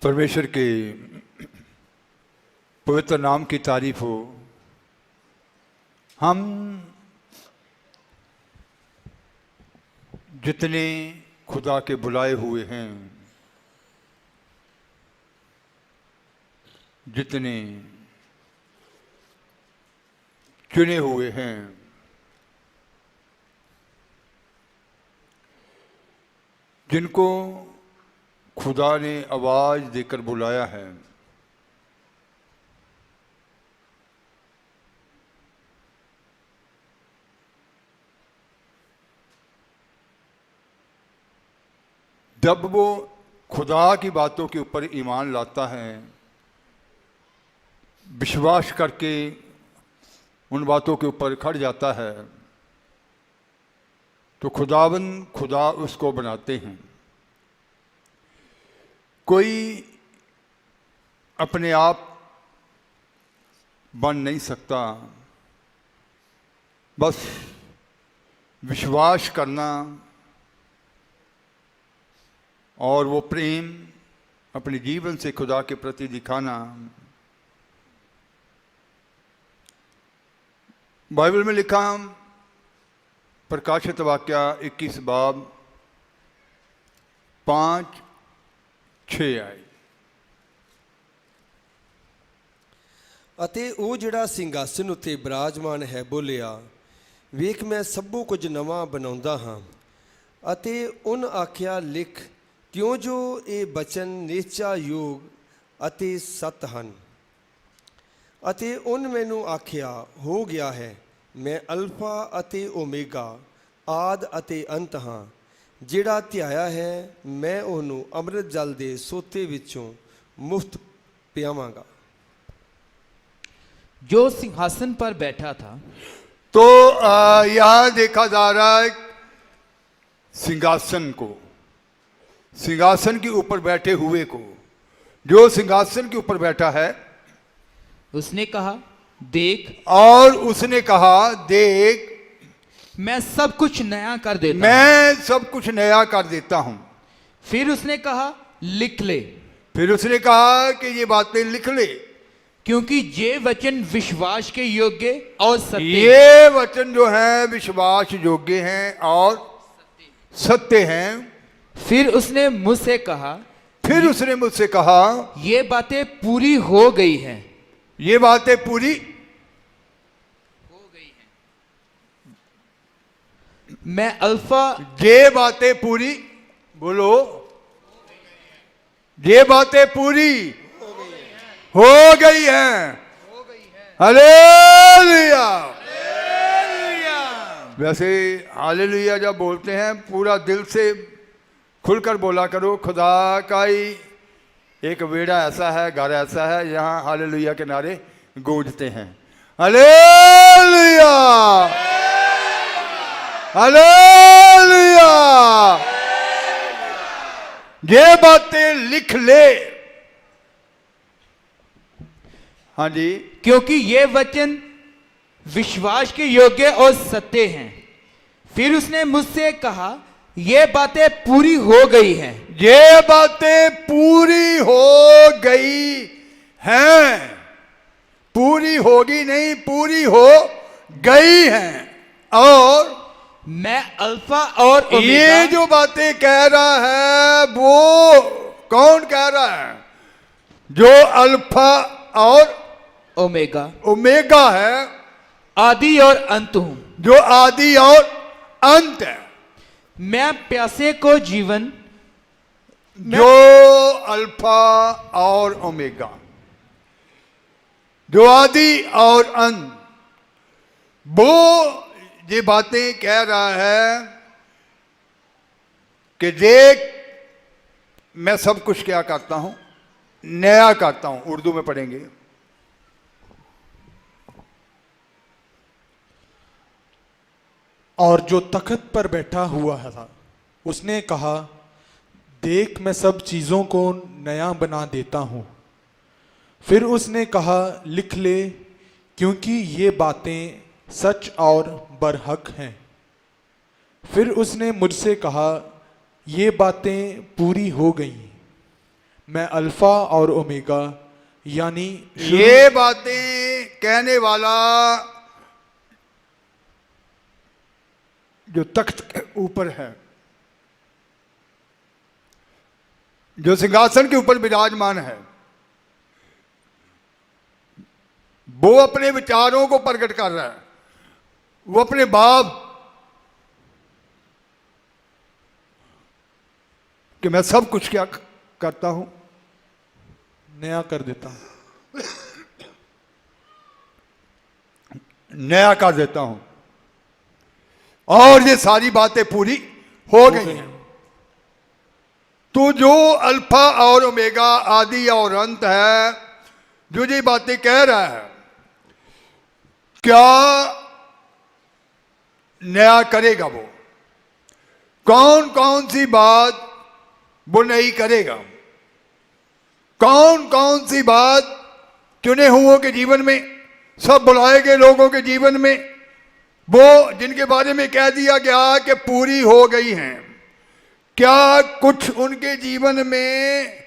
परमेश्वर के पवित्र नाम की तारीफ हो। हम जितने खुदा के बुलाए हुए हैं, जितने चुने हुए हैं, जिनको खुदा ने आवाज़ देकर बुलाया है, जब वो खुदा की बातों के ऊपर ईमान लाता है, विश्वास करके उन बातों के ऊपर खड़ जाता है, तो खुदा उसको बनाते हैं। कोई अपने आप बन नहीं सकता, बस विश्वास करना और वो प्रेम अपने जीवन से खुदा के प्रति दिखाना। बाइबल में लिखा प्रकाशित वाक्य 21 बाब 5-6 आए। ਅਤੇ ਉਹ ਜਿਹੜਾ ਸਿੰਘਾਸਨ ਉੱਤੇ ਬਿਰਾਜਮਾਨ ਹੈ ਬੋਲਿਆ, ਵੇਖ ਮੈਂ ਸਭੋ ਕੁਝ ਨਵਾਂ ਬਣਾਉਂਦਾ ਹਾਂ। ਅਤੇ ਉਨ ਆਖਿਆ, ਲਿਖ, ਕਿਉਂ ਜੋ ਇਹ ਬਚਨ ਨਿਸ਼ਚਾ ਯੋਗ ਅਤੇ ਸਤ ਹਨ। ਅਤੇ ਉਨ ਮੈਨੂੰ ਆਖਿਆ, ਹੋ ਗਿਆ ਹੈ, ਮੈਂ ਅਲਫਾ ਅਤੇ ਓਮੇਗਾ, ਆਦ ਅਤੇ ਅੰਤ ਹਾਂ। ਜਿਹੜਾ ਧਿਆਇਆ ਹੈ, ਮੈਂ ਉਹਨੂੰ ਅੰਮ੍ਰਿਤ ਜਲ ਦੇ ਸੋਤੇ ਵਿੱਚੋਂ ਮੁਫਤ ਪਿਆਵਾਂਗਾ। जो सिंहासन पर बैठा था। तो यहाँ देखा जा रहा है सिंहासन को, सिंहासन के ऊपर बैठे हुए को। जो सिंहासन के ऊपर बैठा है, उसने कहा, देख, और उसने कहा, देख, मैं सब कुछ नया कर देता हूं। मैं सब कुछ नया कर देता हूं। फिर उसने कहा, लिख ले, फिर उसने कहा कि ये बातें लिख ले, क्योंकि ये वचन विश्वास के योग्य और सत्य, ये वचन जो है विश्वास योग्य हैं और सत्य हैं। फिर उसने मुझसे कहा, फिर उसने मुझसे कहा, ये बातें पूरी हो गई हैं। ये बातें पूरी हो गई हैं। मैं अल्फा, ये बातें पूरी, बोलो, ये बातें पूरी हो गई हैं। हालेलुया। वैसे हालेलुया जब बोलते हैं पूरा दिल से खुलकर बोला करो। खुदा का ही एक वेड़ा ऐसा है, घर ऐसा है, यहाँ हालेलुया के नारे गूंजते हैं। Hallelujah, hallelujah. ये बातें लिख ले। हाँ जी, क्योंकि ये वचन विश्वास के योग्य और सत्य हैं। फिर उसने मुझसे कहा, ये बातें पूरी हो गई हैं। ये बातें पूरी हो गई हैं। पूरी होगी नहीं, पूरी हो गई हैं। और मैं अल्फा और ओमेगा, ये जो बातें कह रहा है वो कौन कह रहा है? जो अल्फा और ओमेगा है, आदि और अंत हूं। जो आदि और अंत है। मैं प्यासे को जीवन, जो अल्फा और ओमेगा, जो आदि और अंत, वो ये बातें कह रहा है कि देख, मैं सब कुछ क्या करता हूं, नया करता हूं। उर्दू में पढ़ेंगे। और जो तख्त पर बैठा हुआ था, उसने कहा, देख, मैं सब चीज़ों को नया बना देता हूँ। फिर उसने कहा, लिख ले, क्योंकि ये बातें सच और बरहक हैं। फिर उसने मुझसे कहा, ये बातें पूरी हो गई। मैं अल्फा और ओमेगा यानी ये बातें कहने वाला जो तख्त के ऊपर है, जो सिंहासन के ऊपर विराजमान है, वो अपने विचारों को प्रकट कर रहा है। वो अपने बाप कि मैं सब कुछ क्या करता हूं, नया कर देता हूँ। नया कर देता हूं और ये सारी बातें पूरी हो गई हैं। तो जो अल्फा और ओमेगा, आदि और अंत है, जो ये बातें कह रहा है, क्या नया करेगा वो? कौन कौन सी बात वो नहीं करेगा? कौन कौन सी बात चुने हुओं के जीवन में, सब बुलाए गए लोगों के जीवन में, वो जिनके बारे में कह दिया गया कि पूरी हो गई हैं, क्या कुछ उनके जीवन में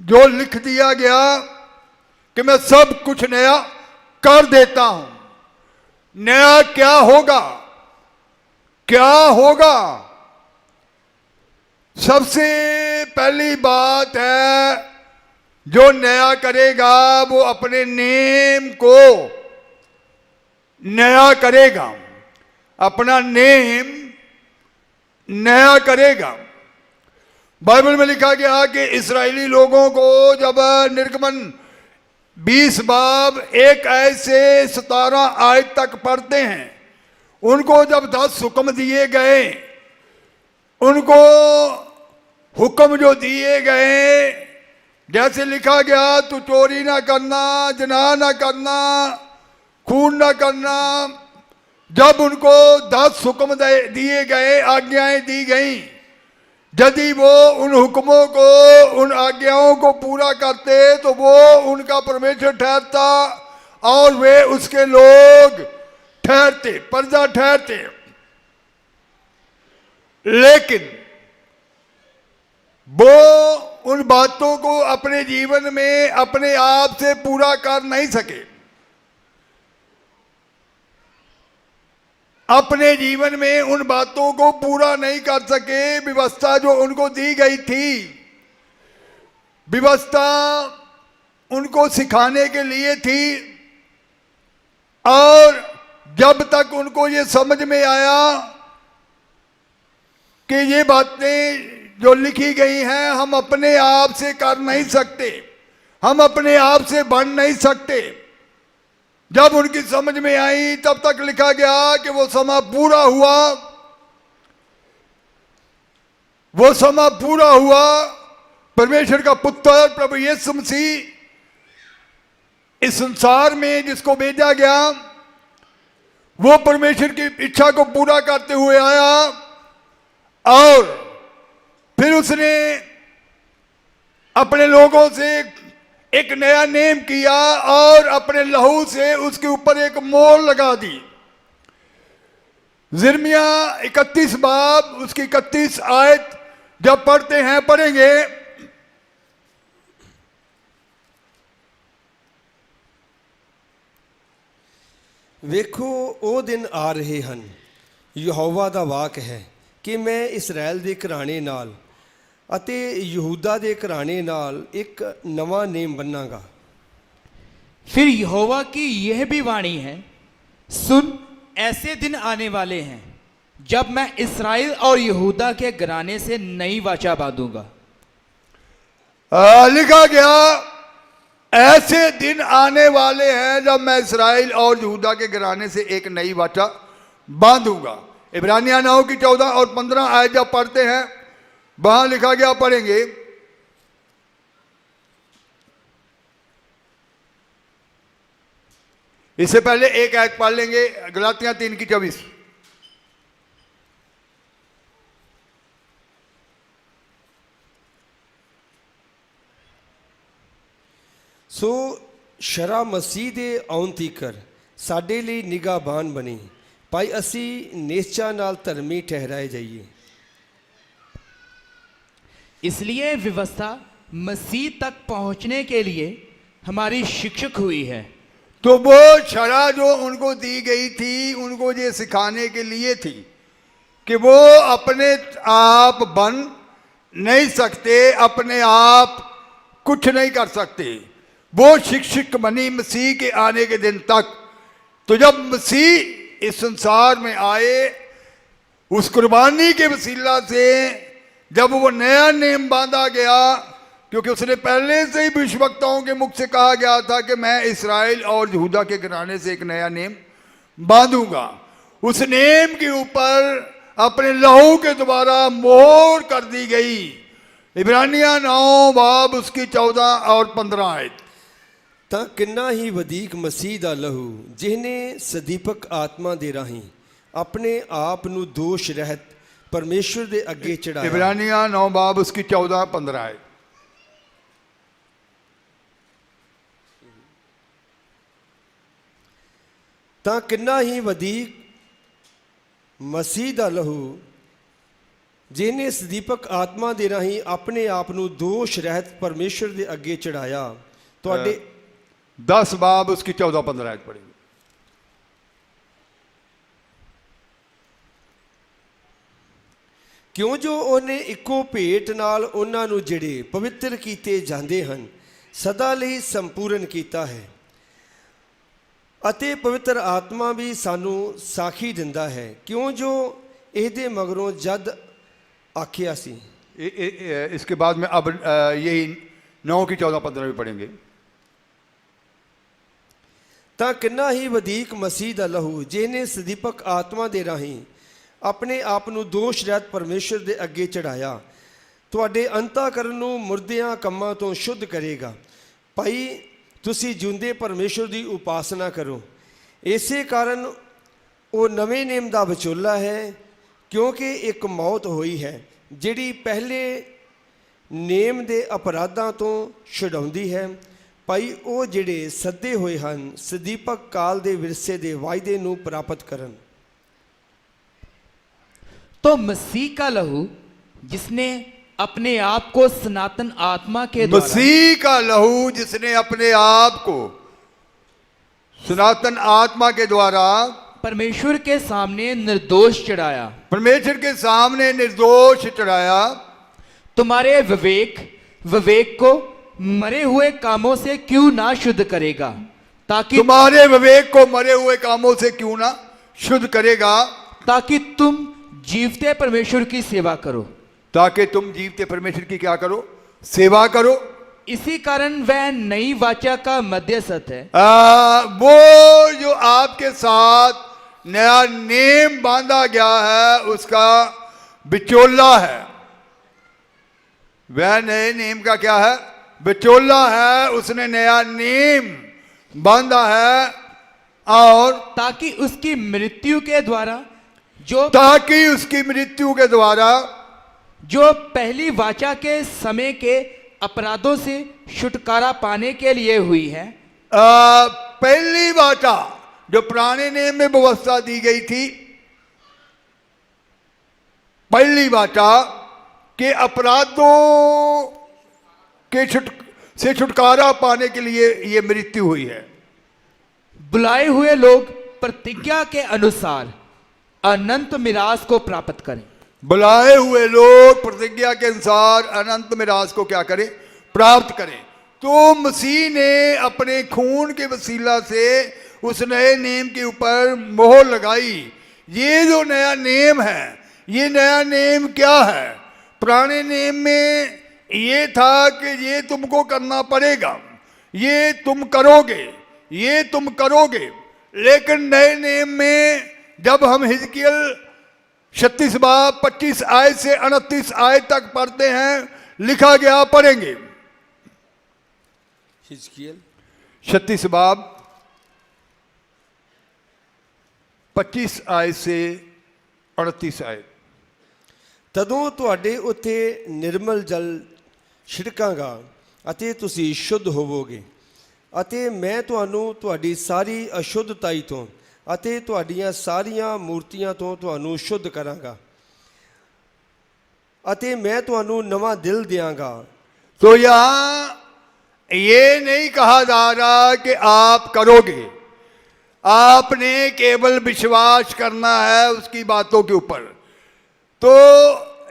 जो लिख दिया गया कि मैं सब कुछ नया कर देता हूं? नया क्या होगा? क्या होगा? सबसे पहली बात है, जो नया करेगा वो अपने नेम को नया करेगा, अपना नेम नया करेगा। बाइबल में लिखा गया कि इस्राएली लोगों को जब निर्गमन 20 बाब 1 ऐसे 17 आयत तक पढ़ते हैं, उनको जब 10 हुक्म दिए गए, उनको हुक्म जो दिए गए, जैसे लिखा गया तू चोरी ना करना, जना ना करना, खून ना करना, जब उनको 10 हुक्म दिए गए, आज्ञाएं दी गई, यदि वो उन हुक्मों को, उन आज्ञाओं को पूरा करते तो वो उनका परमेश्वर ठहरता और वे उसके लोग ठहरते, प्रजा ठहरते। लेकिन वो उन बातों को अपने जीवन में अपने आप से पूरा कर नहीं सके। अपने जीवन में उन बातों को पूरा नहीं कर सके। व्यवस्था जो उनको दी गई थी, व्यवस्था उनको सिखाने के लिए थी, और जब तक उनको ये समझ में आया कि ये बातें जो लिखी गई हैं हम अपने आप से कर नहीं सकते, हम अपने आप से बन नहीं सकते, जब उनकी समझ में आई, तब तक लिखा गया कि वो समय पूरा हुआ, वो समय पूरा हुआ। परमेश्वर का पुत्र प्रभु यीशु मसीह इस संसार में जिसको भेजा गया, वो परमेश्वर की इच्छा को पूरा करते हुए आया, और फिर उसने अपने लोगों से एक नया नेम किया और अपने लहू से उसके ऊपर एक मोहर लगा दी। यिर्मयाह 31 बाब उसकी 31 आयत जब पढ़ते हैं, पढ़ेंगे, ਵੇਖੋ ਉਹ ਦਿਨ ਆ ਰਹੇ ਹਨ, ਯਹੋਵਾ ਦਾ ਵਾਕ ਹੈ ਕਿ ਮੈਂ ਇਸਰਾਇਲ ਦੇ ਘਰਾਣੇ ਨਾਲ ਅਤੇ ਯਹੂਦਾ ਦੇ ਘਰਾਣੇ ਨਾਲ ਇੱਕ ਨਵਾਂ ਨੇਮ ਬੰਨਾਂਗਾ। फिर यहोवा की यह भी वाणी है, सुन ऐसे दिन आने वाले हैं जब मैं इस्राएल और यहूदा के घराने से नई वाचा बांधूंगा। लिखा गया ऐसे दिन आने वाले हैं जब मैं इस्राएल और यहूदा के घराने से एक नई वाचा बांधूंगा। इब्रानिया 9 की 14 और 15 आयत जब पढ़ते हैं, वहां लिखा गया, पढ़ेंगे, इससे पहले एक आयत पढ़ लेंगे, गलातियां 3 की 24। ਸੋ ਸ਼ਰਾ ਮਸੀਹ ਦੇ ਆਉਣ ਤੀਕਰ ਸਾਡੇ ਲਈ ਨਿਗਾਹਬਾਨ ਬਣੀ, ਭਾਈ ਅਸੀਂ ਨਿਸ਼ਚਾ ਨਾਲ ਧਰਮੀ ਠਹਿਰਾਏ ਜਾਈਏ। इसलिए व्यवस्था मसीह तक पहुंचने के लिए हमारी शिक्षक हुई है। तो वो शरह जो उनको दी गई थी, उनको ये सिखाने के लिए थी कि वो अपने आप बन नहीं सकते, अपने आप कुछ नहीं कर सकते। वो शिक्षक बनी मसीह के आने के दिन तक। तो जब मसीह इस संसार में आए, उस कुर्बानी के वसीला से जब वो नया नियम बांधा गया, क्योंकि उसने पहले से ही भविष्यवक्ताओं के मुख से कहा गया था कि मैं इस्राएल और यहूदा के घराने से एक नया नियम बांधूंगा। उस नियम के ऊपर अपने लहू के द्वारा मोहर कर दी गई। इब्रानिया 9 बाब उसकी 14 और 15 आयत। ਤਾਂ ਕਿੰਨਾ ਹੀ ਵਧੇਕ ਮਸੀਹ ਦਾ ਲਹੂ ਜਿਹਨੇ ਸਦੀਪਕ ਆਤਮਾ ਦੇ ਰਾਹੀਂ ਆਪਣੇ ਆਪ ਨੂੰ ਦੋਸ਼ ਰਹਿਤ ਪਰਮੇਸ਼ਰ ਦੇ ਅੱਗੇ ਚੜਾਇਆ। इब्रानिया 9 बाब उसकी 14 15 आयत। ਤਾਂ ਕਿੰਨਾ ਹੀ ਵਧੇਕ ਮਸੀਹ ਦਾ ਲਹੂ ਜਿਹਨੇ ਸਦੀਪਕ ਆਤਮਾ ਦੇ ਰਾਹੀਂ ਆਪਣੇ ਆਪ ਨੂੰ ਦੋਸ਼ ਰਹਿਤ ਪਰਮੇਸ਼ਰ ਦੇ ਅੱਗੇ ਚੜਾਇਆ। ਤੁਹਾਡੇ 10 बाब उसकी 14 15 आयत पढ़ेंगे। ਕਿਉਂ ਜੋ ਉਹਨੇ ਇੱਕੋ ਭੇਟ ਨਾਲ ਉਹਨਾਂ ਨੂੰ ਜਿਹੜੇ ਪਵਿੱਤਰ ਕੀਤੇ ਜਾਂਦੇ ਹਨ ਸਦਾ ਲਈ ਸੰਪੂਰਨ ਕੀਤਾ ਹੈ। ਅਤੇ ਪਵਿੱਤਰ ਆਤਮਾ ਵੀ ਸਾਨੂੰ ਸਾਖੀ ਦਿੰਦਾ ਹੈ। ਕਿਉਂ ਜੋ ਇਹਦੇ ਮਗਰੋਂ ਜਦ ਆਖਿਆ ਸੀ। इसके बाद में अब यही 9 की 14 15 भी पढ़ेंगे। ਤਾਂ ਕਿੰਨਾ ਹੀ ਵਧੇਕ ਮਸੀਹ ਦਾ ਲਹੂ ਜਿਹਨੇ ਸਦੀਪਕ ਆਤਮਾ ਦੇ ਰਾਹੀਂ ਆਪਣੇ ਆਪ ਨੂੰ ਦੋਸ਼ ਰਹਿਤ ਪਰਮੇਸ਼ਰ ਦੇ ਅੱਗੇ ਚੜਾਇਆ ਤੁਹਾਡੇ ਅੰਤःਕਰਨ ਨੂੰ ਮੁਰਦਿਆਂ ਕੰਮਾਂ ਤੋਂ ਸ਼ੁੱਧ ਕਰੇਗਾ। ਭਾਈ ਤੁਸੀਂ ਜਿਉਂਦੇ ਪਰਮੇਸ਼ਰ ਦੀ ਉਪਾਸਨਾ ਕਰੋ। ਇਸੇ ਕਾਰਨ ਉਹ ਨਵੇਂ ਨੇਮ ਦਾ ਵਿਚੋਲਾ ਹੈ, ਕਿਉਂਕਿ ਇੱਕ ਮੌਤ ਹੋਈ ਹੈ ਜਿਹੜੀ ਪਹਿਲੇ ਨੇਮ ਦੇ ਅਪਰਾਧਾਂ ਤੋਂ ਛੁਡਾਉਂਦੀ ਹੈ। ਭਾਈ ਉਹ ਜਿਹੜੇ ਸੱਦੇ ਹੋਏ ਹਨ ਸਦੀਪਕ ਕਾਲ ਦੇ ਵਿਰਸੇ ਦੇ ਵਾਅਦੇ ਨੂੰ ਪ੍ਰਾਪਤ ਕਰਨ। तो मसीह का लहू जिसने अपने आप को सनातन आत्मा के द्वारा मसीह का लहू जिसने अपने आप को सनातन आत्मा के द्वारा परमेश्वर के सामने निर्दोष चढ़ाया, परमेश्वर के सामने निर्दोष चढ़ाया। तुम्हारे विवेक को मरे हुए कामों से क्यों ना शुद्ध करेगा, ताकि तुम्हारे विवेक को मरे हुए कामों से क्यों ना शुद्ध करेगा, ताकि तुम जीवते परमेश्वर की सेवा करो। ताकि तुम जीवते परमेश्वर की क्या करो, सेवा करो। इसी कारण वह नई वाचा का मध्यस्थ है। वो जो आपके साथ नया नेम बांधा गया है उसका बिचौला है। वह नए नेम का क्या है, बिचौला है। उसने नया नेम बांधा है और ताकि उसकी मृत्यु के द्वारा ताकि उसकी मृत्यु के द्वारा जो पहली वाचा के समय के अपराधों से छुटकारा पाने के लिए हुई है। पहली वाचा जो पुराने नेम में व्यवस्था दी गई थी, पहली वाचा के अपराधों के से छुटकारा पाने के लिए ये मृत्यु हुई है। बुलाए हुए लोग प्रतिज्ञा के अनुसार अनंत मिरास को प्राप्त करें। बुलाए हुए लोग प्रतिज्ञा के अनुसार अनंत मिरास को क्या करें, प्राप्त करें। तो मसीह ने अपने खून के वसीला से उस नए नेम के ऊपर मोहर लगाई। ये जो नया नेम है, ये नया नेम क्या है? पुराने नेम में ये था कि ये तुमको करना पड़ेगा, ये तुम करोगे, ये तुम करोगे। लेकिन नए नेम में जब हम हिजकियल 36 बाब 25 आयत से 29 आयत तक पढ़ते हैं, लिखा गया, पढ़ेंगे। हिजकियल 36 बाब 25 आयत से 38 आयत। ਤਦੋਂ ਤੁਹਾਡੇ ਉੱਤੇ ਨਿਰਮਲ ਜਲ ਛਿੜਕਾਂਗਾ ਅਤੇ ਤੁਸੀਂ ਸ਼ੁੱਧ ਹੋਵੋਗੇ ਅਤੇ ਮੈਂ ਤੁਹਾਨੂੰ ਤੁਹਾਡੀ ਸਾਰੀ ਅਸ਼ੁੱਧਤਾਈ ਤੋਂ ਅਤੇ ਤੁਹਾਡੀਆਂ ਸਾਰੀਆਂ ਮੂਰਤੀਆਂ ਤੋਂ ਤੁਹਾਨੂੰ ਸ਼ੁੱਧ ਕਰਾਂਗਾ ਅਤੇ ਮੈਂ ਤੁਹਾਨੂੰ ਨਵਾਂ ਦਿਲ ਦਿਆਂਗਾ तो यहां ये नहीं कहा जा रहा कि आप करोगे, आपने केवल विश्वास करना है उसकी बातों के ऊपर। तो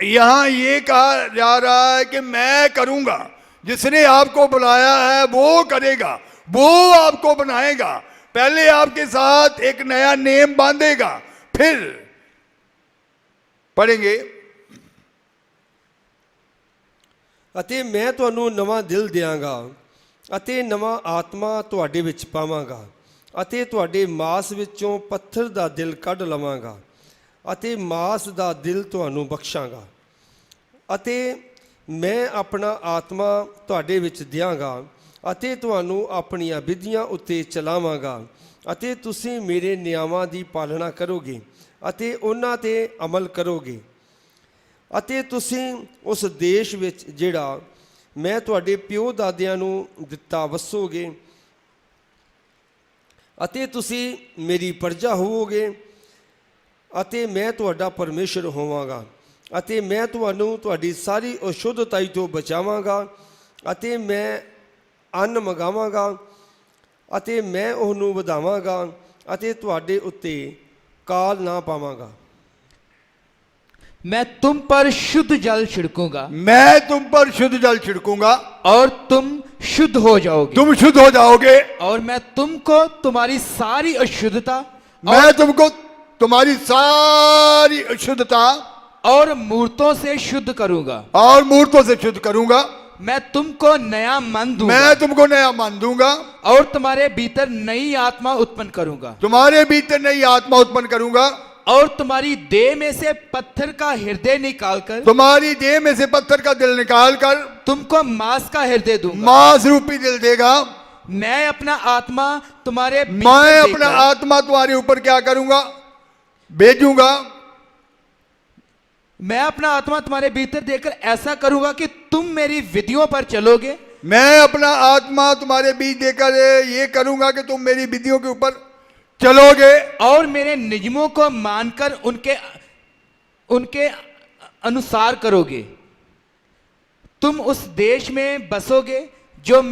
यहां ये कहा जा रहा है कि मैं करूंगा, जिसने आपको बुलाया है वो करेगा, वो आपको बनाएगा, पहले आपके साथ एक नया नेम बांधेगा, फिर पढ़ेंगे। ਅਤੇ ਮੈਂ ਤੁਹਾਨੂੰ ਨਵਾਂ ਦਿਲ ਦਿਆਂਗਾ ਅਤੇ ਨਵਾਂ ਆਤਮਾ ਤੁਹਾਡੇ ਵਿੱਚ ਪਾਵਾਂਗਾ ਅਤੇ ਤੁਹਾਡੇ ਮਾਸ ਵਿੱਚੋਂ ਪੱਥਰ ਦਾ ਦਿਲ ਕੱਢ ਲਵਾਂਗਾ ਅਤੇ ਮਾਸ ਦਾ ਦਿਲ ਤੁਹਾਨੂੰ ਬਖਸ਼ਾਂਗਾ ਅਤੇ ਮੈਂ ਆਪਣਾ ਆਤਮਾ ਤੁਹਾਡੇ ਵਿੱਚ ਦਿਆਂਗਾ ਅਤੇ ਤੁਹਾਨੂੰ ਆਪਣੀਆਂ ਵਿਧੀਆਂ ਉੱਤੇ ਚਲਾਵਾਂਗਾ ਅਤੇ ਤੁਸੀਂ ਮੇਰੇ ਨਿਯਮਾਂ ਦੀ ਪਾਲਣਾ ਕਰੋਗੇ ਅਤੇ ਉਹਨਾਂ 'ਤੇ ਅਮਲ ਕਰੋਗੇ ਅਤੇ ਤੁਸੀਂ ਉਸ ਦੇਸ਼ ਵਿੱਚ ਜਿਹੜਾ ਮੈਂ ਤੁਹਾਡੇ ਪਿਓ ਦਾਦਿਆਂ ਨੂੰ ਦਿੱਤਾ ਵਸੋਗੇ ਅਤੇ ਤੁਸੀਂ ਮੇਰੀ ਪ੍ਰਜਾ ਹੋਵੋਗੇ ਅਤੇ ਮੈਂ ਤੁਹਾਡਾ ਪਰਮੇਸ਼ਰ ਹੋਵਾਂਗਾ ਅਤੇ ਮੈਂ ਤੁਹਾਨੂੰ ਤੁਹਾਡੀ ਸਾਰੀ ਅਸ਼ੁੱਧਤਾਈ ਤੋਂ ਬਚਾਵਾਂਗਾ ਅਤੇ ਮੈਂ ਅੰਨ ਮੰਗਾਵਾਂਗਾ ਅਤੇ ਮੈਂ ਉਹਨੂੰ ਵਧਾਵਾਂਗਾ ਅਤੇ ਤੁਹਾਡੇ ਉੱਤੇ ਕਾਲ ਨਾ ਪਾਵਾਂਗਾ। मैं तुम पर शुद्ध जल छिड़कूंगा मैं तुम पर शुद्ध जल छिड़कूंगा और तुम शुद्ध हो जाओगे, तुम शुद्ध हो जाओगे, और मैं तुमको तुम्हारी सारी अशुद्धता मैं तुमको तुम्हारी सारी अशुद्धता और मूर्तों से शुद्ध करूंगा, और मूर्तों से शुद्ध करूंगा। मैं तुमको नया मन दूंगा मैं तुमको नया मन दूंगा और तुम्हारे भीतर नई आत्मा उत्पन्न करूंगा, तुम्हारे भीतर नई आत्मा उत्पन्न करूंगा और तुम्हारी देह में से पत्थर का हृदय निकालकर तुम्हारी देह में से पत्थर का दिल निकाल कर तुमको मांस का हृदय दूंगा। मांस रूपी दिल देगा। मैं अपना आत्मा तुम्हारे भीतर मैं अपना देकर आत्मा तुम्हारे ऊपर क्या करूंगा, भेजूंगा। मैं अपना आत्मा तुम्हारे भीतर देकर ऐसा करूंगा कि तुम मेरी विधियों पर चलोगे। मैं अपना आत्मा तुम्हारे बीच देकर ये करूंगा कि तुम मेरी विधियों के ऊपर चलोगे और मेरे नियमों को मानकर उनके अनुसार करोगे। तुम उस देश में बसोगे जो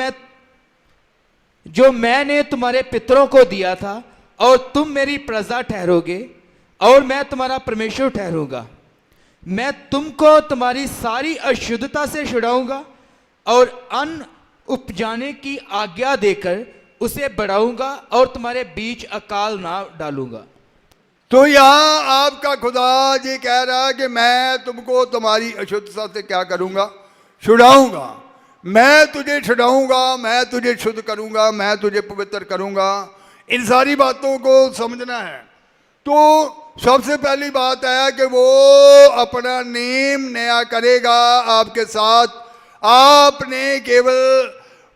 मैंने तुम्हारे पितरों को दिया था, और तुम मेरी प्रजा ठहरोगे और मैं तुम्हारा परमेश्वर ठहरूंगा। मैं तुमको तुम्हारी सारी अशुद्धता से छुड़ाऊंगा और अन्न उपजाने की आज्ञा देकर उसे बढ़ाऊंगा और तुम्हारे बीच अकाल ना डालूंगा। तो यहां आपका खुदा ये कह रहा है कि मैं तुमको तुम्हारी अशुद्धता से क्या करूंगा, छुड़ाऊंगा। मैं तुझे छुड़ाऊंगा, मैं तुझे शुद्ध करूंगा, मैं तुझे पवित्र करूंगा। इन सारी बातों को समझना है। तो सबसे पहली बात है कि वो अपना नेम नया करेगा आपके साथ। आपने केवल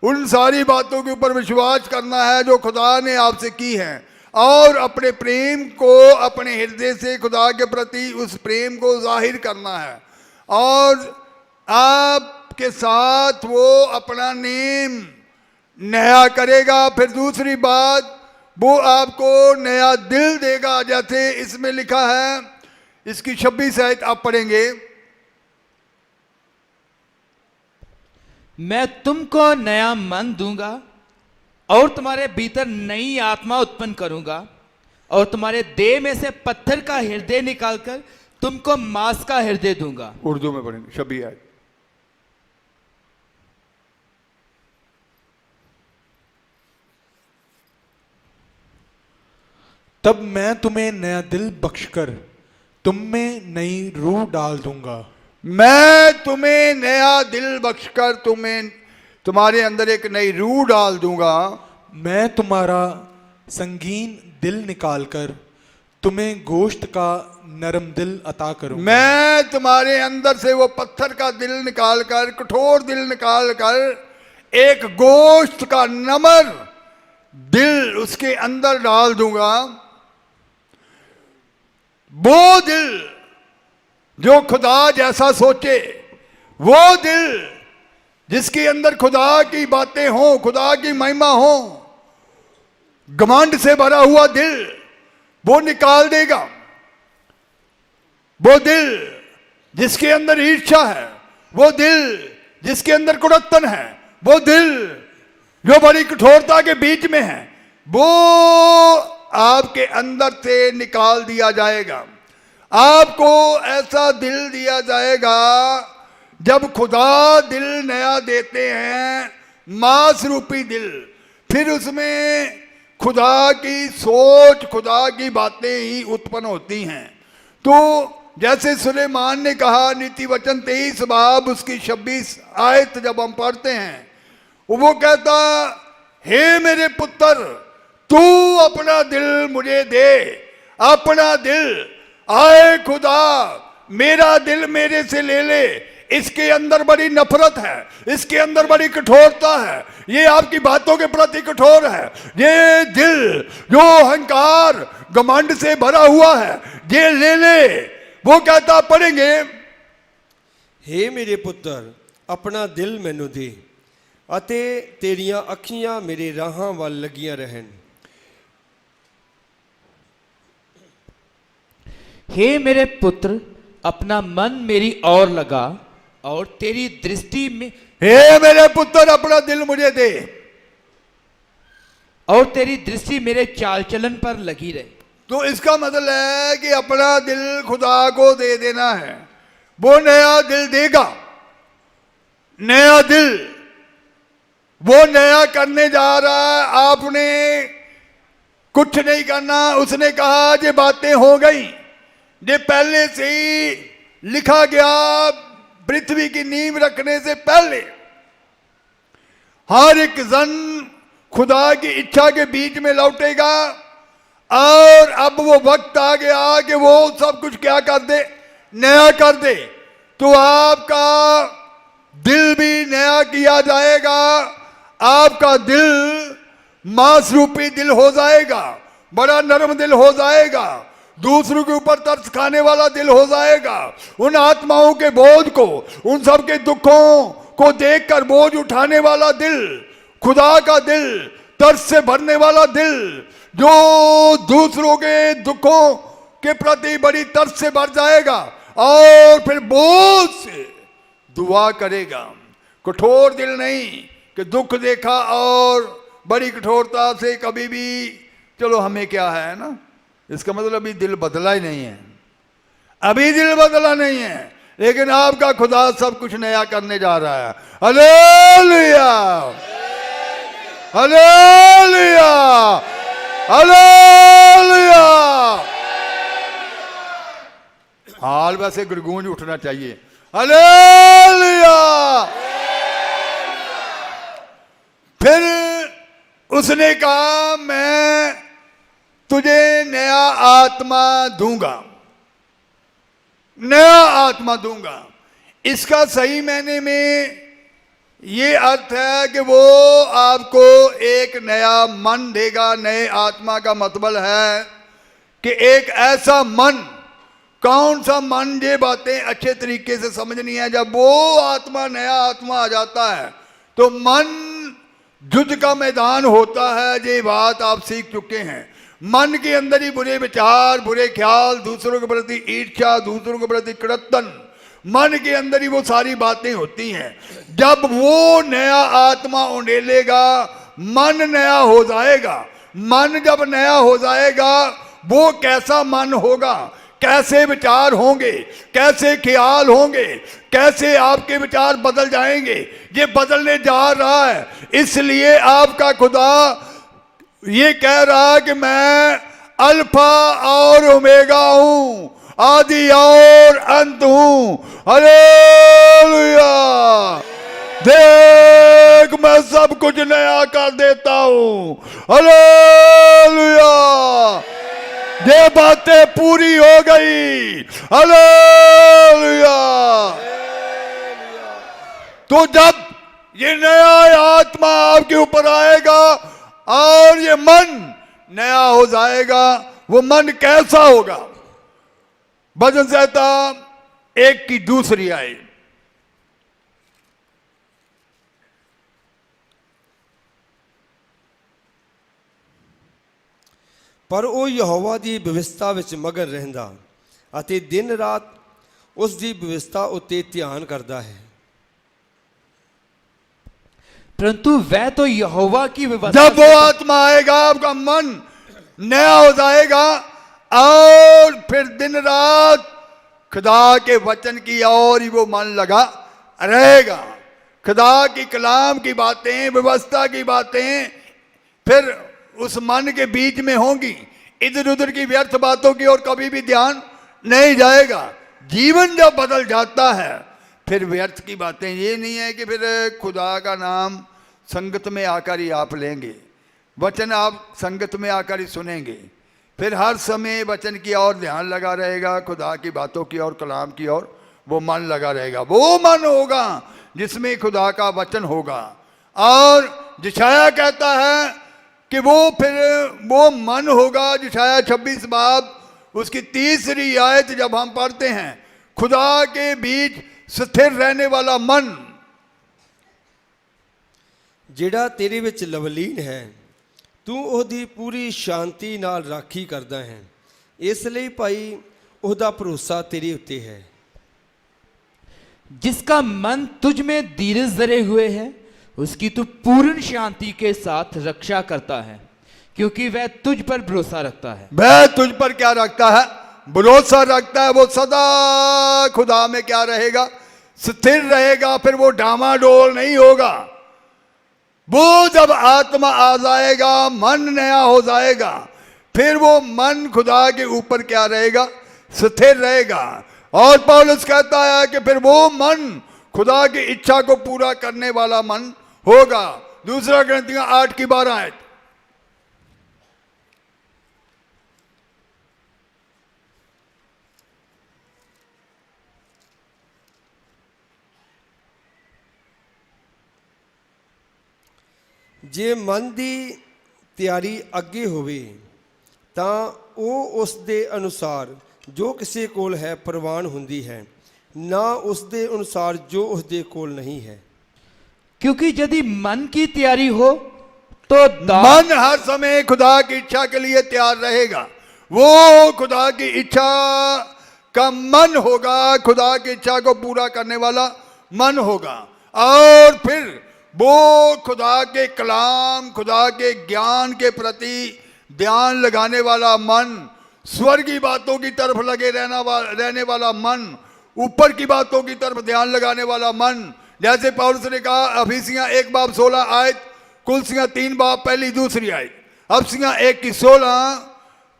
उन सारी बातों के ऊपर विश्वास करना है जो खुदा ने आपसे की है, और अपने प्रेम को अपने हृदय से खुदा के प्रति उस प्रेम को जाहिर करना है, और आपके साथ वो अपना नेम नया करेगा। फिर दूसरी बात, वो आपको नया दिल देगा, जैसे इसमें लिखा है, इसकी 26 आयत आप पढ़ेंगे। मैं तुमको नया मन दूंगा और तुम्हारे भीतर नई आत्मा उत्पन्न करूंगा और तुम्हारे देह में से पत्थर का हृदय निकालकर तुमको मांस का हृदय दूंगा। उर्दू में पढ़ेंगे 26 आयत। तब मैं तुम्हें नया दिल बख्शकर तुम में नई रूह डाल दूंगा। मैं तुम्हें नया दिल बख्शकर तुम्हारे अंदर एक नई रूह डाल दूंगा। मैं तुम्हारा संगीन दिल निकालकर तुम्हें गोश्त का नरम दिल अता करूंगा। मैं तुम्हारे अंदर से वो पत्थर का दिल निकालकर, कठोर दिल निकालकर एक गोश्त का नमर दिल उसके अंदर डाल दूंगा। वो दिल जो खुदा जैसा सोचे, वो दिल जिसके अंदर खुदा की बातें हों, खुदा की महिमा हो, घमंड से भरा हुआ दिल वो निकाल देगा। वो दिल जिसके अंदर ईर्ष्या है, वो दिल जिसके अंदर कुड़त्तन है, वो दिल जो बड़ी कठोरता के बीच में है, वो आपके अंदर से निकाल दिया जाएगा। आपको ऐसा दिल दिया जाएगा, जब खुदा दिल नया देते हैं, मांस रूपी दिल, फिर उसमें खुदा की सोच, खुदा की बातें ही उत्पन्न होती हैं। तो जैसे सुलेमान ने कहा, नीति वचन 23 बाब उसकी 26 आयत जब हम पढ़ते हैं, वो कहता, हे मेरे पुत्र, तू अपना दिल मुझे दे, अपना दिल। आए खुदा, मेरा दिल मेरे से ले ले। इसके अंदर बड़ी नफरत है, इसके अंदर बड़ी कठोरता है, ये आपकी बातों के प्रति कठोर है। ये दिल जो अहंकार घमंड से भरा हुआ है, ये ले ले। वो कहता, पढ़ेंगे, हे मेरे पुत्र, अपना दिल मैनू दे ਅਤੇ ਤੇਰੀਆਂ ਅੱਖੀਆਂ ਮੇਰੇ ਰਾਹਾਂ ਵੱਲ ਲੱਗੀਆਂ ਰਹਿਣ। हे मेरे पुत्र, अपना मन मेरी ओर लगा और तेरी दृष्टि में, हे मेरे पुत्र, अपना दिल मुझे दे और तेरी दृष्टि मेरे चाल चलन पर लगी रहे। तो इसका मतलब है कि अपना दिल खुदा को दे देना है। वो नया दिल देगा, नया दिल वो नया करने जा रहा है। आपने कुछ नहीं करना। उसने कहा, ये बातें हो गई, ये पहले से ही लिखा गया, पृथ्वी की नींव रखने से पहले। हर एक जन खुदा की इच्छा के बीच में लौटेगा, और अब वो वक्त आ गया कि वो सब कुछ क्या कर दे, नया कर दे। तो आपका दिल भी नया किया जाएगा। आपका दिल मांस रूपी दिल हो जाएगा, बड़ा नरम दिल हो जाएगा, दूसरों के ऊपर तरस खाने वाला दिल हो जाएगा। उन आत्माओं के बोझ को, उन सब के दुखों को देखकर बोझ उठाने वाला दिल, खुदा का दिल, तरस से भरने वाला दिल, जो दूसरों के दुखों के प्रति बड़ी तरस से भर जाएगा और फिर बोझ से दुआ करेगा। कठोर दिल नहीं कि दुख देखा और बड़ी कठोरता से कभी भी चलो हमें क्या है ना। इसका मतलब अभी दिल बदला ही नहीं है, अभी दिल बदला नहीं है, लेकिन आपका खुदा सब कुछ नया करने जा रहा है। Hallelujah, hallelujah, hallelujah. हाल वैसे गुड़गूंज उठना चाहिए। हालेलुया। फिर उसने कहा, मैं तुझे नया आत्मा दूंगा, नया आत्मा दूंगा। इसका सही मायने में ये अर्थ है कि वो आपको एक नया मन देगा। नए आत्मा का मतलब है कि एक ऐसा मन, कौन सा मन, ये बातें अच्छे तरीके से समझनी है। जब वो आत्मा, नया आत्मा आ जाता है तो मन युद्ध का मैदान होता है। ये बात आप सीख चुके हैं। मन के अंदर ही बुरे विचार, बुरे ख्याल, दूसरों के प्रति ईर्ष्या, दूसरों के प्रति कृतन, मन के अंदर ही वो सारी बातें होती हैं। जब वो नया आत्मा उंडेलेगा, मन नया हो जाएगा। मन जब नया हो जाएगा, वो कैसा मन होगा, कैसे विचार होंगे, कैसे ख्याल होंगे, कैसे आपके विचार बदल जाएंगे, ये बदलने जा रहा है। इसलिए आपका खुदा ये कह रहा है कि मैं अल्फा और ओमेगा हूं, आदि और अंत हूं। हालेलुया। देख, मैं सब कुछ नया कर देता हूं। हालेलुया। ये बातें पूरी हो गई। हालेलुया। तो जब ये नया आत्मा आपके ऊपर आएगा और ये मन नया हो जाएगा, वो मन कैसा होगा? भजन संहिता 1 की दूसरी आई। ਪਰ ਉਹ ਯਹੋਵਾ ਦੀ ਵਿਵਸਥਾ ਵਿੱਚ ਮਗਨ ਰਹਿੰਦਾ ਅਤੇ ਦਿਨ ਰਾਤ ਉਸ ਦੀ ਵਿਵਸਥਾ ਉੱਤੇ ਧਿਆਨ ਕਰਦਾ ਹੈ। परंतु वह तो यहोवा की व्यवस्था जब वो आत्मा आएगा आपका मन नया हो जाएगा और फिर दिन रात खुदा के वचन की और ही वो मन लगा रहेगा। खुदा की कलाम की बातें, व्यवस्था की बातें फिर उस मन के बीच में होंगी। इधर उधर की व्यर्थ बातों की ओर कभी भी ध्यान नहीं जाएगा। जीवन जब बदल जाता है फिर व्यर्थ की बातें, ये नहीं है कि फिर खुदा का नाम संगत में आकर ही आप लेंगे, वचन आप संगत में आकर ही सुनेंगे, फिर हर समय वचन की ओर ध्यान लगा रहेगा, खुदा की बातों की ओर, कलाम की ओर वो मन लगा रहेगा। वो मन होगा जिसमें खुदा का वचन होगा। और यशायाह कहता है कि वो फिर वो मन होगा, यशायाह 26 बाब उसकी 3री आयत जब हम पढ़ते हैं, खुदा के बीच स्थिर रहने वाला मन ਜਿਹੜਾ ਤੇਰੇ ਵਿੱਚ ਲਵਲੀਨ ਹੈ ਤੂੰ ਉਹਦੀ ਪੂਰੀ ਸ਼ਾਂਤੀ ਨਾਲ ਰਾਖੀ ਕਰਦਾ ਹੈ। ਇਸ ਲਈ ਭਾਈ ਉਹਦਾ ਭਰੋਸਾ ਤੇਰੇ ਉੱਤੇ ਹੈ। जिसका मन तुझ में धीरज धरे हुए है उसकी तू पूर्ण शांति के साथ रक्षा करता है, क्योंकि वह तुझ पर भरोसा रखता है। वह तुझ पर क्या रखता है? भरोसा रखता है। वो सदा खुदा में क्या रहेगा? स्थिर रहेगा। फिर वो डामाडोल नहीं होगा। वो जब आत्मा आ जाएगा, मन नया हो जाएगा, फिर वो मन खुदा के ऊपर क्या रहेगा? स्थिर रहेगा। और पौलुस कहता है कि फिर वो मन खुदा की इच्छा को पूरा करने वाला मन होगा। 2 Corinthians 8:12 है। ਜੇ ਮਨ ਦੀ ਤਿਆਰੀ ਅੱਗੇ ਹੋਵੇ ਤਾਂ ਉਹ ਉਸ ਦੇ ਅਨੁਸਾਰ ਜੋ ਕਿਸੇ ਕੋਲ ਹੈ ਪ੍ਰਵਾਨ ਹੁੰਦੀ ਹੈ, ਨਾ ਉਸ ਦੇ ਅਨੁਸਾਰ ਜੋ ਉਸ ਦੇ ਕੋਲ ਨਹੀਂ ਹੈ। क्योंकि यदि मन की तैयारी हो तो मन हर समय खुदा की इच्छा के लिए तैयार रहेगा। वो खुदा की इच्छा का मन होगा, खुदा की इच्छा को पूरा करने वाला मन होगा। और फिर वो खुदा के कलाम, खुदा के ज्ञान के प्रति ध्यान लगाने वाला मन, स्वर्गीय बातों की तरफ लगे रहने वाला मन, ऊपर की बातों की तरफ ध्यान लगाने वाला मन। जैसे पौलुस ने कहा अफिसियां 1:16 आयत, कुलसियां 3:1-2 आयत। अफिसियां 1:16,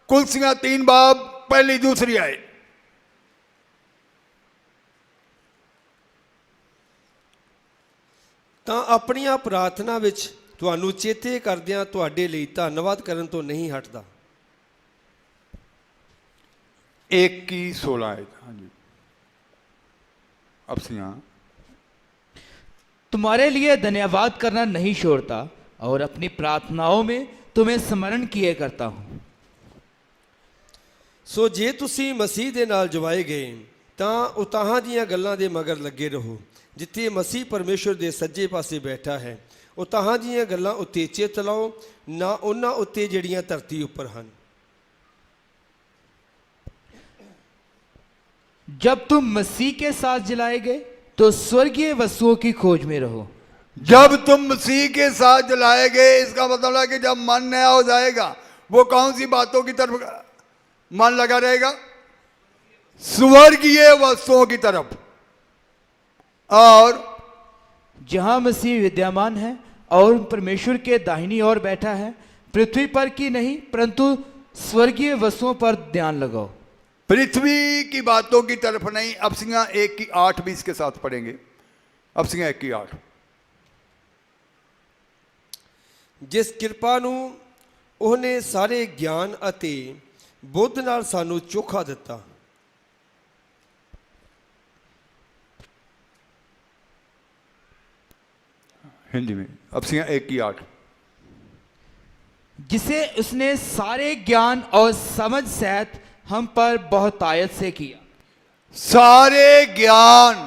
कुलसियां 3:1-2 आयत। ਤਾਂ ਆਪਣੀਆਂ ਪ੍ਰਾਰਥਨਾ ਵਿੱਚ ਤੁਹਾਨੂੰ ਚੇਤੇ ਕਰਦਿਆਂ ਤੁਹਾਡੇ ਲਈ ਧੰਨਵਾਦ ਕਰਨ ਤੋਂ ਨਹੀਂ ਹਟਦਾ। 1:16 आयत। हाँ जी, अफसियां तुम्हारे लिए धन्यवाद करना नहीं छोड़ता और अपनी प्रार्थनाओं में तुम्हें स्मरण किए करता हूँ। ਸੋ ਜੇ ਤੁਸੀਂ ਮਸੀਹ ਦੇ ਨਾਲ ਜਵਾਏ ਗਏ ਤਾਂ ਉਤਾਹਾਂ ਦੀਆਂ ਗੱਲਾਂ ਦੇ ਮਗਰ ਲੱਗੇ ਰਹੋ, ਜਿੱਥੇ ਮਸੀਹ ਪਰਮੇਸ਼ਵਰ ਦੇ ਸੱਜੇ ਪਾਸੇ ਬੈਠਾ ਹੈ। ਉਤਾਹਾਂ ਦੀਆਂ ਗੱਲਾਂ ਉੱਤੇ ਚਿੱਤ ਲਾਓ, ਨਾ ਉਹਨਾਂ ਉੱਤੇ ਜਿਹੜੀਆਂ ਧਰਤੀ ਉੱਪਰ ਹਨ। जब तुम मसीह के साथ जलाए गए तो स्वर्गीय वस्तुओं की खोज में रहो। जब तुम मसीह के साथ जलाए गए, इसका मतलब है कि जब मन नया हो जाएगा, वो कौन सी बातों की तरफ मन लगा रहेगा? स्वर्गीय वस्तुओं की तरफ। और जहां मसीह विद्यमान है और परमेश्वर के दाहिनी ओर बैठा है, पृथ्वी पर की नहीं परंतु स्वर्गीय वस्तुओं पर ध्यान लगाओ। पृथ्वी की बातों की तरफ नहीं। अफसियां 1:8 भी इसके साथ पढ़ेंगे। अफसियां 1:8। ਜਿਸ ਕਿਰਪਾ ਨੂੰ ਉਹਨੇ ਸਾਰੇ ਗਿਆਨ ਅਤੇ ਬੁੱਧ ਨਾਲ ਸਾਨੂੰ ਚੋਖਾ ਦਿੱਤਾ। हिंदी में अफसियां 1:8। जिसे उसने सारे ज्ञान और समझ सहित हम पर बहुतायत से किया। सारे ज्ञान,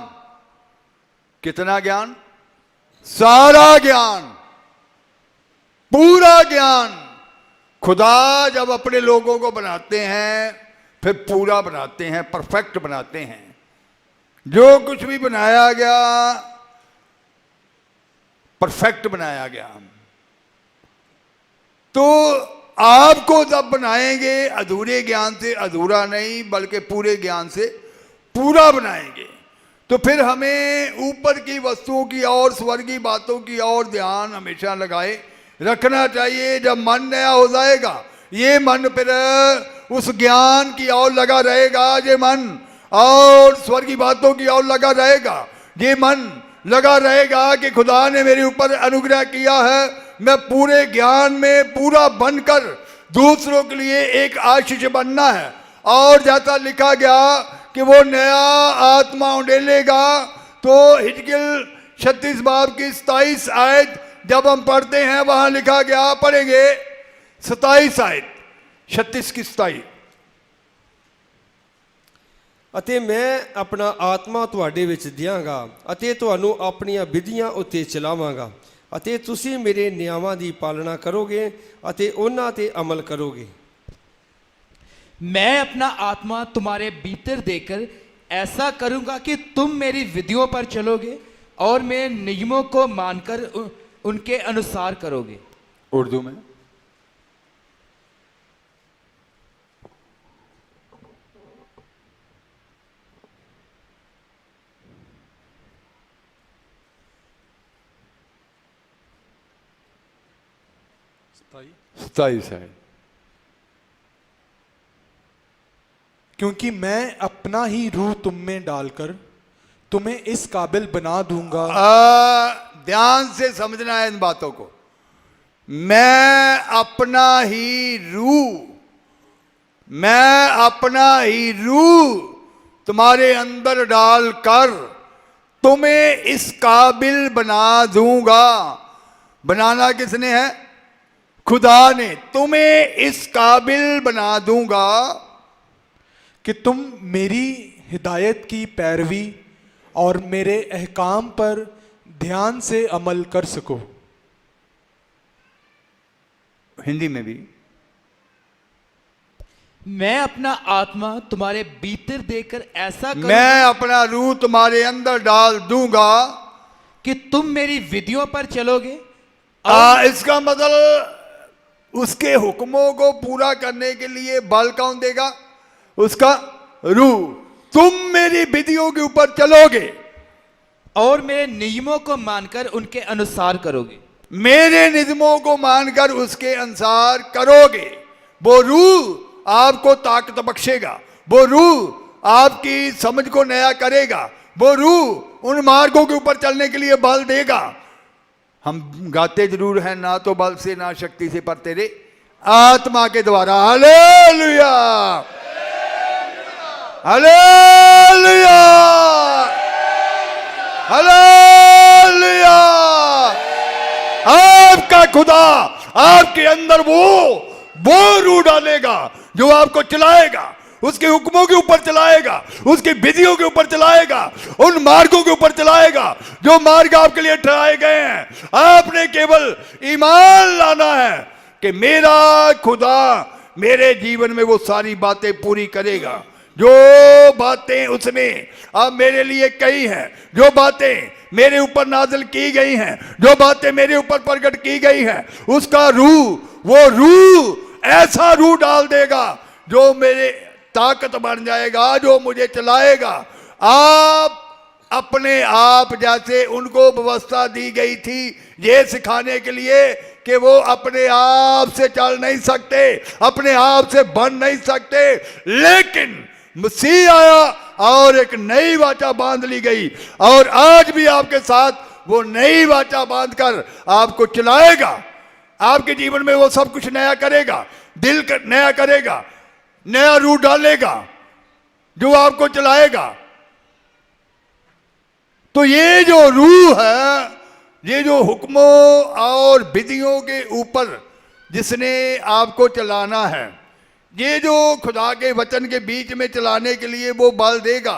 कितना ज्ञान? सारा ज्ञान, पूरा ज्ञान। खुदा जब अपने लोगों को बनाते हैं फिर पूरा बनाते हैं, परफेक्ट बनाते हैं। जो कुछ भी बनाया गया परफेक्ट बनाया गया। तो आपको जब बनाएंगे अधूरे ज्ञान से अधूरा नहीं बल्कि पूरे ज्ञान से पूरा बनाएंगे, तो फिर हमें ऊपर की वस्तुओं की और स्वर्गीय बातों की और ध्यान हमेशा लगाए रखना चाहिए। जब मन नया हो जाएगा, ये मन फिर उस ज्ञान की ओर लगा रहेगा, ये मन और स्वर्गीय बातों की ओर लगा रहेगा, ये मन लगा रहेगा कि खुदा ने मेरे ऊपर अनुग्रह किया है, मैं पूरे ज्ञान में पूरा बनकर दूसरों के लिए एक आशीष बनना है। और जैसा लिखा गया कि वो नया आत्मा उंडेलेगा, तो हिजकिय्याह 36 बाब की 27 आयत जब हम पढ़ते हैं, वहां लिखा गया, पढ़ेंगे 27 आयत 36 की 27। ਅਤੇ ਮੈਂ ਆਪਣਾ ਆਤਮਾ ਤੁਹਾਡੇ ਵਿੱਚ ਦਿਆਂਗਾ ਅਤੇ ਤੁਹਾਨੂੰ ਆਪਣੀਆਂ ਵਿਧੀਆਂ ਉੱਤੇ ਚਲਾਵਾਂਗਾ ਅਤੇ ਤੁਸੀਂ ਮੇਰੇ ਨਿਯਮਾਂ ਦੀ ਪਾਲਣਾ ਕਰੋਗੇ ਅਤੇ ਉਹਨਾਂ ਤੇ ਅਮਲ ਕਰੋਗੇ। मैं अपना आत्मा तुम्हारे भीतर देकर ऐसा करूंगा कि तुम मेरी विधियों पर चलोगे और मेरे नियमों को मानकर उनके अनुसार करोगे। उर्दू में सताईस है। क्योंकि मैं अपना ही रूह तुम में डालकर तुम्हें इस काबिल बना दूंगा। ध्यान से समझना है इन बातों को। मैं अपना ही रूह तुम्हारे अंदर डालकर तुम्हें इस काबिल बना दूंगा। बनाना किसने है? खुदा ने। तुम्हें इस काबिल बना दूंगा कि तुम मेरी हिदायत की पैरवी और मेरे अहकाम पर ध्यान से अमल कर सको। हिंदी में भी, मैं अपना आत्मा तुम्हारे भीतर देकर ऐसा करूंगा, मैं अपना रूह तुम्हारे अंदर डाल दूंगा कि तुम मेरी विधियों पर चलोगे। इसका मतलब उसके हुक्मों को पूरा करने के लिए बल कौन देगा? उसका रूह। तुम मेरी विधियों के ऊपर चलोगे और मेरे नियमों को मानकर उनके अनुसार करोगे। मेरे नियमों को मानकर उसके अनुसार करोगे। वो रूह आपको ताकत बख्शेगा, वो रूह आपकी समझ को नया करेगा, वो रूह उन मार्गों के ऊपर चलने के लिए बल देगा। हम गाते जरूर हैं, ना तो बल से ना शक्ति से, पर तेरे आत्मा के द्वारा। Hallelujah, hallelujah, hallelujah. आपका खुदा आपके अंदर वो रूह डालेगा जो आपको चलाएगा, उसके हुक्मों के ऊपर चलाएगा, उसकी विधियों के ऊपर चलाएगा, उन मार्गों के ऊपर चलाएगा जो मार्ग आपके लिए ठहराए गए हैं। आपने केवल ईमान लाना है कि मेरा खुदा मेरे जीवन में वो सारी बातें पूरी करेगा जो बातें उसने अब मेरे लिए कही हैं, जो बातें मेरे ऊपर नाज़िल की गई हैं, जो बातें मेरे ऊपर प्रकट की गई हैं। उसका रूह, वो रूह ऐसा रूह डाल देगा जो मेरे ताकत बन जाएगा, जो मुझे चलाएगा। आप अपने आप, जैसे उनको व्यवस्था दी गई थी ये सिखाने के लिए कि वो अपने आप से चल नहीं सकते, अपने आप से बन नहीं सकते, लेकिन मसीह आया और एक नई वाचा बांध ली गई, और आज भी आपके साथ वो नई वाचा बांधकर आपको चलाएगा। आपके जीवन में वो सब कुछ नया करेगा, दिल नया करेगा, नया रूह डालेगा जो आपको चलाएगा। तो ये जो रूह है, ये जो हुक्मों और विधियों के ऊपर जिसने आपको चलाना है, ये जो खुदा के वचन के बीच में चलाने के लिए वो बल देगा।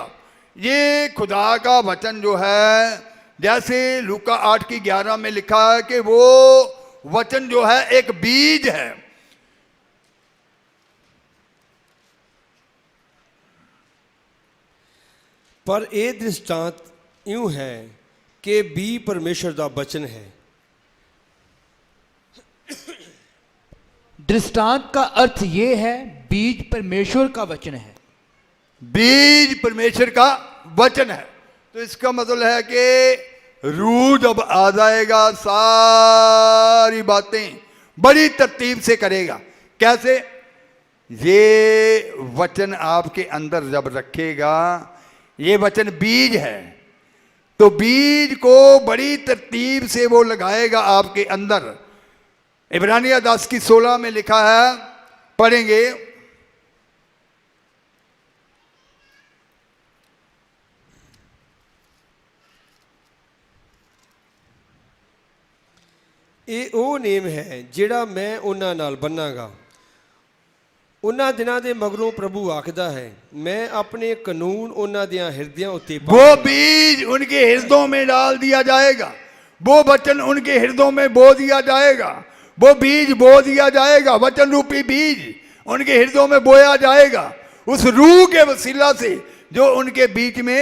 ये खुदा का वचन जो है, जैसे लूका 8:11 में लिखा है कि वो वचन जो है एक बीज है। पर ਇਹ ਦ੍ਰਿਸ਼ਟਾਂਤ ਇਉਂ ਹੈ ਕਿ ਬੀ ਪਰਮੇਸ਼ਰ ਦਾ ਬਚਨ ਹੈ दृष्टांत का अर्थ ये है, बीज परमेश्वर का वचन है। बीज परमेश्वर का वचन है। तो इसका मतलब है कि रूह जब आ जाएगा सारी बातें बड़ी तरतीब से करेगा। कैसे? ये वचन आपके अंदर जब रखेगा, ये वचन बीज है, तो बीज को बड़ी तरतीब से वो लगाएगा आपके अंदर। इब्रानिया 10:16 में लिखा है, पढ़ेंगे। ਇਹ ਉਹ ਨੇਮ ਹੈ ਜਿਹੜਾ ਮੈਂ ਉਹਨਾਂ ਨਾਲ ਬੰਨਾਂਗਾ। ਉਹਨਾਂ ਦਿਨਾਂ ਦੇ ਮਗਰੋਂ ਪ੍ਰਭੂ ਆਖਦਾ ਹੈ, ਮੈਂ ਆਪਣੇ ਕਾਨੂੰਨ ਉਹਨਾਂ ਦੀਆਂ ਹਿਰਦਿਆਂ ਉੱਤੇ वो बीज उनके हृदयों में डाल दिया जाएगा, वो वचन उनके हृदयों में बो दिया जाएगा, वो बीज बो दिया जाएगा, वचन रूपी बीज उनके हृदयों में बोया जाएगा, उस रूह के वसीला से जो उनके बीच में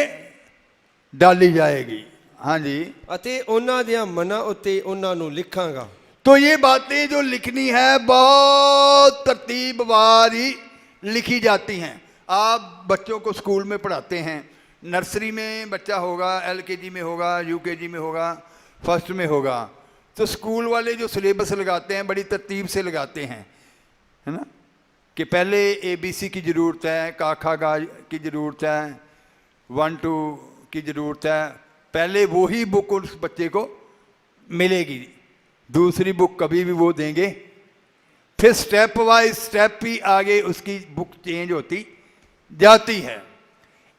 डाली जाएगी। हाँ जी। ਅਤੇ ਉਹਨਾਂ ਦੀਆਂ ਮਨਾਂ ਉੱਤੇ ਉਹਨਾਂ ਨੂੰ ਲਿਖਾਂਗਾ। तो ये बातें जो लिखनी है बहुत तरतीबवार ही लिखी जाती हैं। आप बच्चों को स्कूल में पढ़ाते हैं, नर्सरी में बच्चा होगा, LKG में होगा, UKG में होगा, फर्स्ट में होगा, तो स्कूल वाले जो सिलेबस लगाते हैं बड़ी तरतीब से लगाते हैं, है ना, कि पहले ABC की ज़रूरत है, का खा गा की ज़रूरत है, 1 2 की ज़रूरत है। पहले वो ही बुक उस बच्चे को मिलेगी, दूसरी बुक कभी भी वो देंगे, फिर स्टेप वाइज स्टेप ही आगे उसकी बुक चेंज होती जाती है।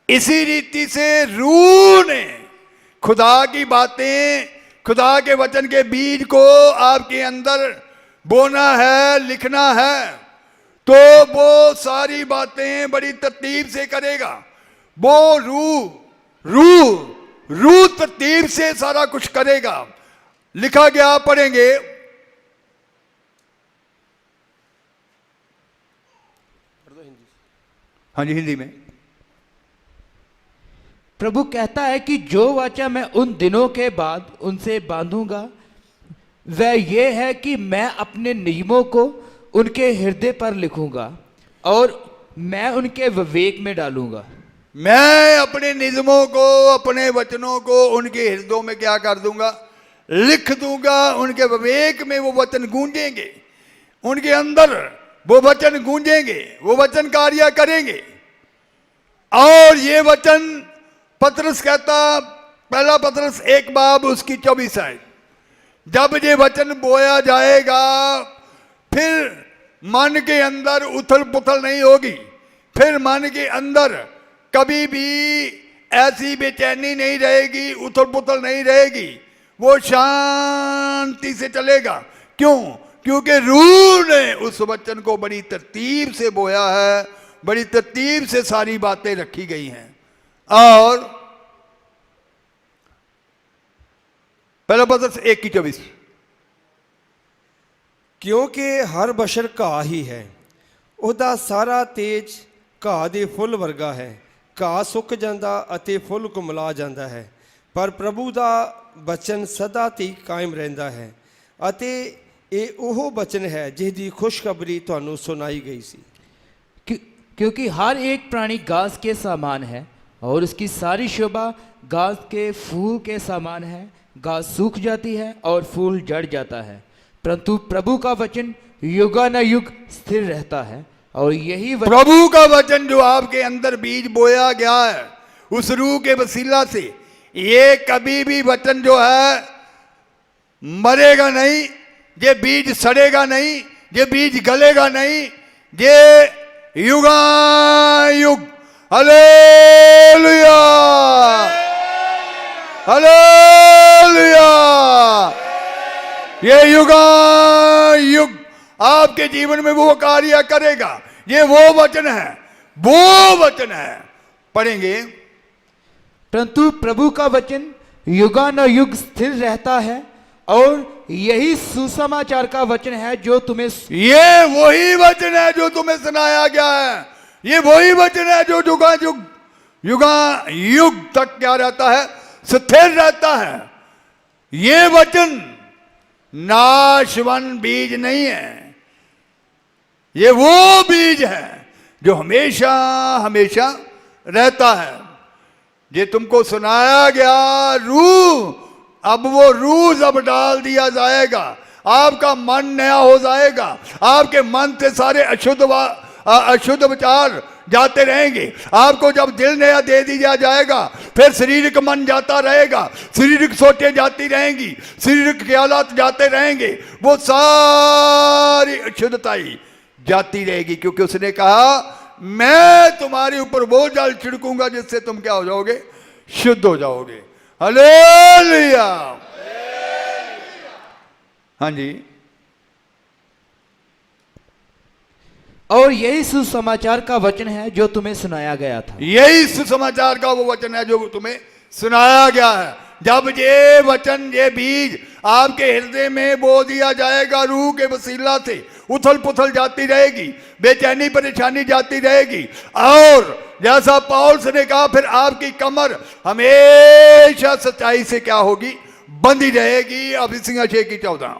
इसी रीति से रूह ने खुदा की बातें, खुदा के वचन के बीज को आपके अंदर बोना है, लिखना है, तो वो सारी बातें बड़ी तरतीब से करेगा। वो रूह तरतीब से सारा कुछ करेगा। लिखा गया, पढ़ेंगे। हाँ जी, हिंदी में। प्रभु कहता है कि जो वाचा मैं उन दिनों के बाद उनसे बांधूंगा वह ये है कि मैं अपने नियमों को उनके हृदय पर लिखूंगा और मैं उनके विवेक में डालूंगा। मैं अपने नियमों को, अपने वचनों को उनके हृदयों में क्या कर दूंगा? लिख दूंगा। उनके विवेक में वो वचन गूंजेंगे, उनके अंदर वो वचन गूंजेंगे, वो वचन कार्य करेंगे। और ये वचन पतरस कहता, पहला पतरस 1 उसकी 24 आयत, जब ये वचन बोया जाएगा फिर मन के अंदर उथल पुथल नहीं होगी, फिर मन के अंदर कभी भी ऐसी बेचैनी नहीं रहेगी, उथल पुथल नहीं रहेगी, वो शांति से चलेगा। क्यों? क्योंकि रूह ने उस वचन को बड़ी तरतीब से बोया है, बड़ी तरतीब से सारी बातें रखी गई हैं। और पहला पतरस 1:24, ਕਿਉਂਕਿ ਹਰ ਬਸ਼ਰ ਘਾਹ ਹੀ ਹੈ, ਉਹਦਾ ਸਾਰਾ ਤੇਜ ਘਾਹ ਦੇ ਫੁੱਲ ਵਰਗਾ ਹੈ। ਘਾਹ ਸੁੱਕ ਜਾਂਦਾ ਅਤੇ ਫੁੱਲ ਕੁਮਲਾ ਜਾਂਦਾ ਹੈ, ਪਰ ਪ੍ਰਭੂ ਦਾ ਬਚਨ ਸਦਾ ਤੀਕ ਕਾਇਮ ਰਹਿੰਦਾ ਹੈ। ਅਤੇ ਇਹ ਉਹ ਬਚਨ ਹੈ ਜਿਸ ਦੀ ਖੁਸ਼ਖਬਰੀ ਤੁਹਾਨੂੰ ਸੁਣਾਈ ਗਈ ਸੀ। क्योंकि हर एक प्राणी घास के समान है और उसकी सारी शोभा घास के फूल के समान है। घास सूख जाती है और फूल झड़ जाता है, परंतु प्रभु का वचन युगानुयुग स्थिर रहता है। और यही प्रभु का वचन जो आपके अंदर बीज बोया गया है उस रूह के वसीला से, ये कभी भी वचन जो है मरेगा नहीं, ये बीज सड़ेगा नहीं, ये बीज गलेगा नहीं, ये युगानुयुग, हालेलुया हालेलुया, ये युगानुयुग आपके जीवन में वो कार्य करेगा। ये वो वचन है, वो वचन है। पढ़ेंगे। परंतु प्रभु का वचन युगानुयुग स्थिर रहता है और यही सुसमाचार का वचन है जो तुम्हें, ये वही वचन है जो तुम्हें सुनाया गया है। ये वही वचन है जो युगानुयुग तक क्या रहता है? स्थिर रहता है। ये वचन नाशवन बीज नहीं है, ये वो बीज है जो हमेशा हमेशा रहता है। ये तुमको सुनाया गया रूह, अब वो रूह जब डाल दिया जाएगा, आपका मन नया हो जाएगा, आपके मन से सारे अशुद्ध विचार जाते रहेंगे। आपको जब दिल नया दे दिया जाएगा, फिर शारीरिक मन जाता रहेगा, शारीरिक सोचें जाती रहेंगी, शारीरिक ख्यालात जाते रहेंगे, वो सारी अशुद्धताई जाती रहेगी। क्योंकि उसने कहा मैं तुम्हारे ऊपर वो जल छिड़कूंगा जिससे तुम क्या हो जाओगे, शुद्ध हो जाओगे। हालेलुया। हाँ जी। और यही सुसमाचार का वचन है जो तुम्हें सुनाया गया था। यही सुसमाचार का वो वचन है जो तुम्हें सुनाया गया है। जब ये वचन, ये बीज आपके हृदय में बो दिया जाएगा, रूह के वसीला से उथल पुथल जाती रहेगी, बेचैनी परेशानी जाती रहेगी, और जैसा पौलुस ने कहा फिर आपकी कमर हमेशा सच्चाई से क्या होगी, बंधी रहेगी। अभिषेक 6:14।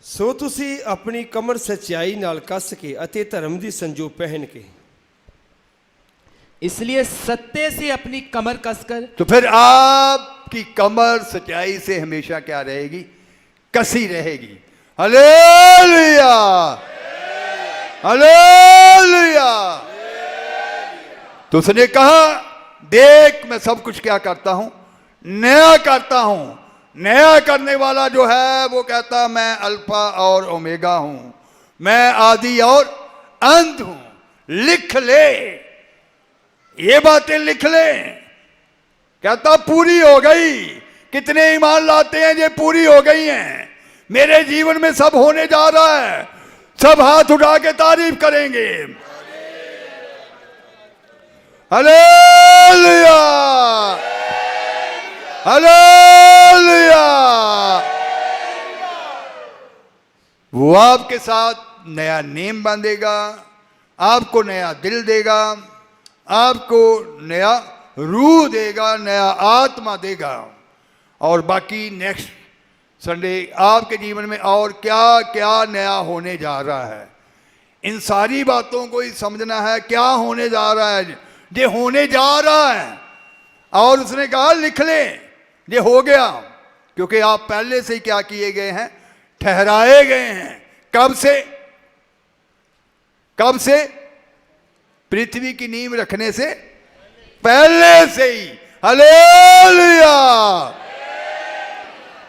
ਸੋ ਤੁਸੀਂ ਆਪਣੀ ਕਮਰ ਸੱਚਾਈ ਨਾਲ ਕੱਸ ਕੇ ਅਤੇ ਧਰਮ ਦੀ ਸੰਜੋ ਪਹਿਨ ਕੇ। इसलिए सत्य से अपनी कमर कसकर, तो फिर आपकी कमर सच्चाई से हमेशा क्या रहेगी, कसी रहेगी। Hallelujah, hallelujah. तो उसने कहा देख मैं सब कुछ क्या करता हूं, नया करता हूं। नया करने वाला जो है वो कहता मैं अल्फा और ओमेगा हूं, मैं आदि और अंत हूं। लिख ले, ये बातें लिख ले। कहता पूरी हो गई। कितने ईमान लाते हैं ये पूरी हो गई हैं, मेरे जीवन में सब होने जा रहा है। सब हाथ उठा के तारीफ करेंगे। Hallelujah, hallelujah. वो आपके साथ नया नेम बांधेगा, आपको नया दिल देगा, आपको नया रूह देगा, नया आत्मा देगा। और बाकी नेक्स्ट संडे आपके जीवन में और क्या क्या नया होने जा रहा है, इन सारी बातों को ही समझना है। क्या होने जा रहा है, ये होने जा रहा है। और उसने कहा लिख ले, ये हो गया। क्योंकि आप पहले से ही क्या किए गए हैं, ठहराए गए हैं। कब से, कब से? पृथ्वी की नींव रखने से पहले से ही। हालेलुया।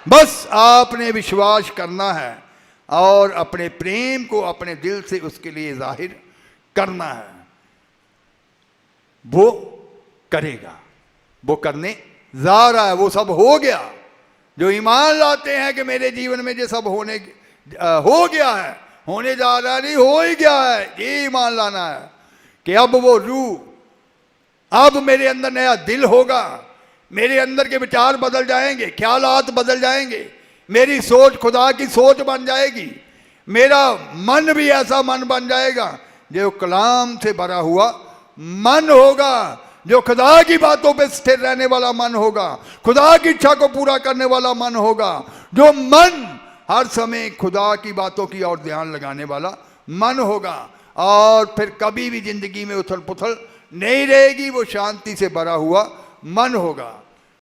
बस आपने विश्वास करना है और अपने प्रेम को अपने दिल से उसके लिए जाहिर करना है। वो करेगा, वो करने जा रहा है। वो सब हो गया। जो ईमान लाते हैं कि मेरे जीवन में ये सब होने हो गया है, होने जा रहा है, नहीं हो ही गया है, ये ईमान लाना है कि अब वो रूह, अब मेरे अंदर नया दिल होगा, मेरे अंदर के विचार बदल जाएंगे, ख्यालात बदल जाएंगे, मेरी सोच खुदा की सोच बन जाएगी, मेरा मन भी ऐसा मन बन जाएगा जो कलाम से भरा हुआ मन होगा, जो खुदा की बातों पे स्थिर रहने वाला मन होगा, खुदा की इच्छा को पूरा करने वाला मन होगा, जो मन हर समय खुदा की बातों की ओर ध्यान लगाने वाला मन होगा। और फिर कभी भी जिंदगी में उथल पुथल नहीं रहेगी, वो शांति से भरा हुआ मन होगा।